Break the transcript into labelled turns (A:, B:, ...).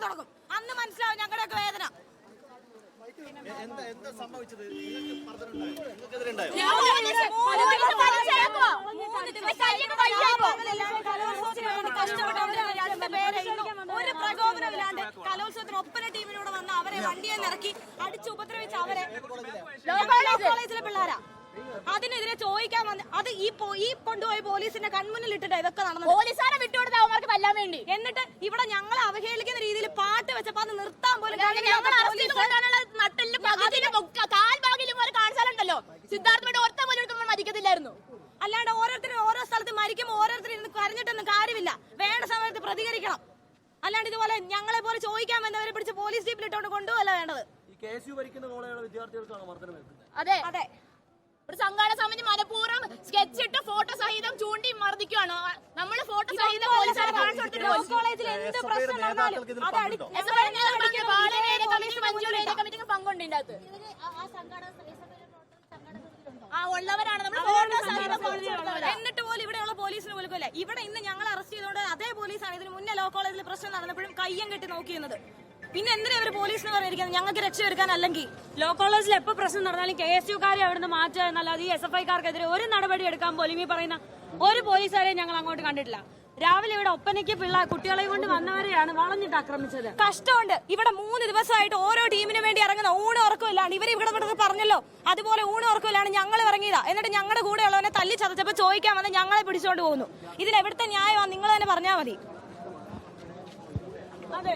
A: തുടങ്ങും. അന്ന് മനസ്സിലാവും ഞങ്ങളുടെയൊക്കെ വേദന. ഒരു പ്രകോപനമില്ലാണ്ട് കലോത്സവത്തിന് ഒപ്പന ടീമിനോട് വന്ന് അവരെ വണ്ടിയെ ഇറക്കി അടിച്ച് ഉപദ്രവിച്ച അവരെ കോളേജിലെ പിള്ളേരാ. അതിനെതിരെ ചോദിക്കാൻ വന്ന് അത് ഈ കൊണ്ടുപോയ പോലീസിന്റെ കൺമുന്നിൽ ഇട്ടിട്ട് ഇതൊക്കെ നടന്നു.
B: പോലീസുകാരെ വിട്ടുകൊടുത്ത് അവർക്ക് കൊല്ലാൻ വേണ്ടി.
A: എന്നിട്ട് ഇവിടെ ഞങ്ങളെ അവഹേളിക്കുന്ന രീതിയിൽ പാട്ട് വെച്ചപ്പോ അത് നിർത്താൻ പോലും
B: കാണിച്ചാലുണ്ടല്ലോ സിദ്ധാർത്ഥയുടെ ഒറ്റ പോലും എടുക്കുമ്പോൾ മരിക്കത്തില്ലായിരുന്നു.
A: അല്ലാണ്ട് ഓരോരുത്തരും ഓരോ സ്ഥലത്ത് മരിക്കുമ്പോൾ ഓരോരുത്തരും ഇന്ന് കരഞ്ഞിട്ടൊന്നും കാര്യമില്ല. വേണ്ട സമയത്ത് പ്രതികരിക്കണം. അല്ലാണ്ട് ഇതുപോലെ ഞങ്ങളെ പോലെ ചോദിക്കാൻ വന്നവരെ പിടിച്ച് പോലീസ് ജീപ്പിൽ ഇട്ടുകൊണ്ട് കൊണ്ടുപോകല്ല വേണ്ടത്.
B: അതെ അതെ, ഒരു സംഘാടന സമിതി മനഃപൂർവ്വം സ്കെച്ച് ഇട്ട് ഫോട്ടോ സഹിതം ചൂണ്ടി മർദ്ദിക്കുകയാണ്. നമ്മള് ഫോട്ടോ സഹിതം പോലീസുകാരെ കാണിച്ചു കൊടുത്തിട്ട്
A: കോളേജിൽ എന്ത് പ്രശ്നം നടന്നാലും
B: കമ്മിറ്റിക്ക് പങ്കുണ്ട് ഇതിന്റെ അകത്ത്. ഉള്ളവരാണ് നമ്മൾ ഫോട്ടോ സഹിതം.
A: എന്നിട്ട് പോലും ഇവിടെയുള്ള പോലീസിന് പോലും ഇവിടെ ഇന്ന് ഞങ്ങൾ അറസ്റ്റ് ചെയ്തുകൊണ്ട് അതേ പോലീസാണ് ഇതിന് മുന്നേ ലോ കോളേജിൽ പ്രശ്നം നടന്നപ്പോഴും കയ്യം കെട്ടി നോക്കിയിരുന്നത്. പിന്നെ എന്തിനാ ഇവര് പോലീസിന് പറഞ്ഞിരിക്കുന്നത് ഞങ്ങൾക്ക് രക്ഷപ്പെടുക്കാൻ? അല്ലെങ്കിൽ
C: ലോ കോളേജിൽ എപ്പോൾ പ്രശ്നം നടന്നാലും KSUക്കാരെ അവിടുന്ന് മാറ്റുക എന്നല്ലാതെ ഈ SFIക്കാർക്കെതിരെ ഒരു നടപടി എടുക്കാൻ പോലും ഈ പറയുന്ന ഒരു പോലീസുകാരെയും ഞങ്ങൾ അങ്ങോട്ട് കണ്ടിട്ടില്ല. രാവിലെ ഇവിടെ ഒപ്പനയ്ക്ക് കുട്ടികളെ കൊണ്ട് വന്നവരെയാണ് വളഞ്ഞിട്ട് ആക്രമിച്ചത്.
A: കഷ്ടമുണ്ട്. ഇവിടെ 3 ദിവസമായിട്ട് ഓരോ ടീമിന് വേണ്ടി ഇറങ്ങുന്ന ഊണ് ഉറക്കമില്ലാണ്. ഇവർ ഇവിടെ പറഞ്ഞല്ലോ അതുപോലെ ഊണ് ഉറക്കമില്ലാണ് ഞങ്ങൾ ഇറങ്ങിയതാ. എന്നിട്ട് ഞങ്ങളുടെ കൂടെ ഉള്ളവനെ തല്ലി ചതച്ചപ്പോ ചോദിക്കാൻ വന്ന് ഞങ്ങളെ പിടിച്ചോണ്ട് പോകുന്നു. ഇതിനെവിടുത്തെ ന്യായമാണ്? നിങ്ങൾ തന്നെ പറഞ്ഞാൽ മതി.
C: അതെ.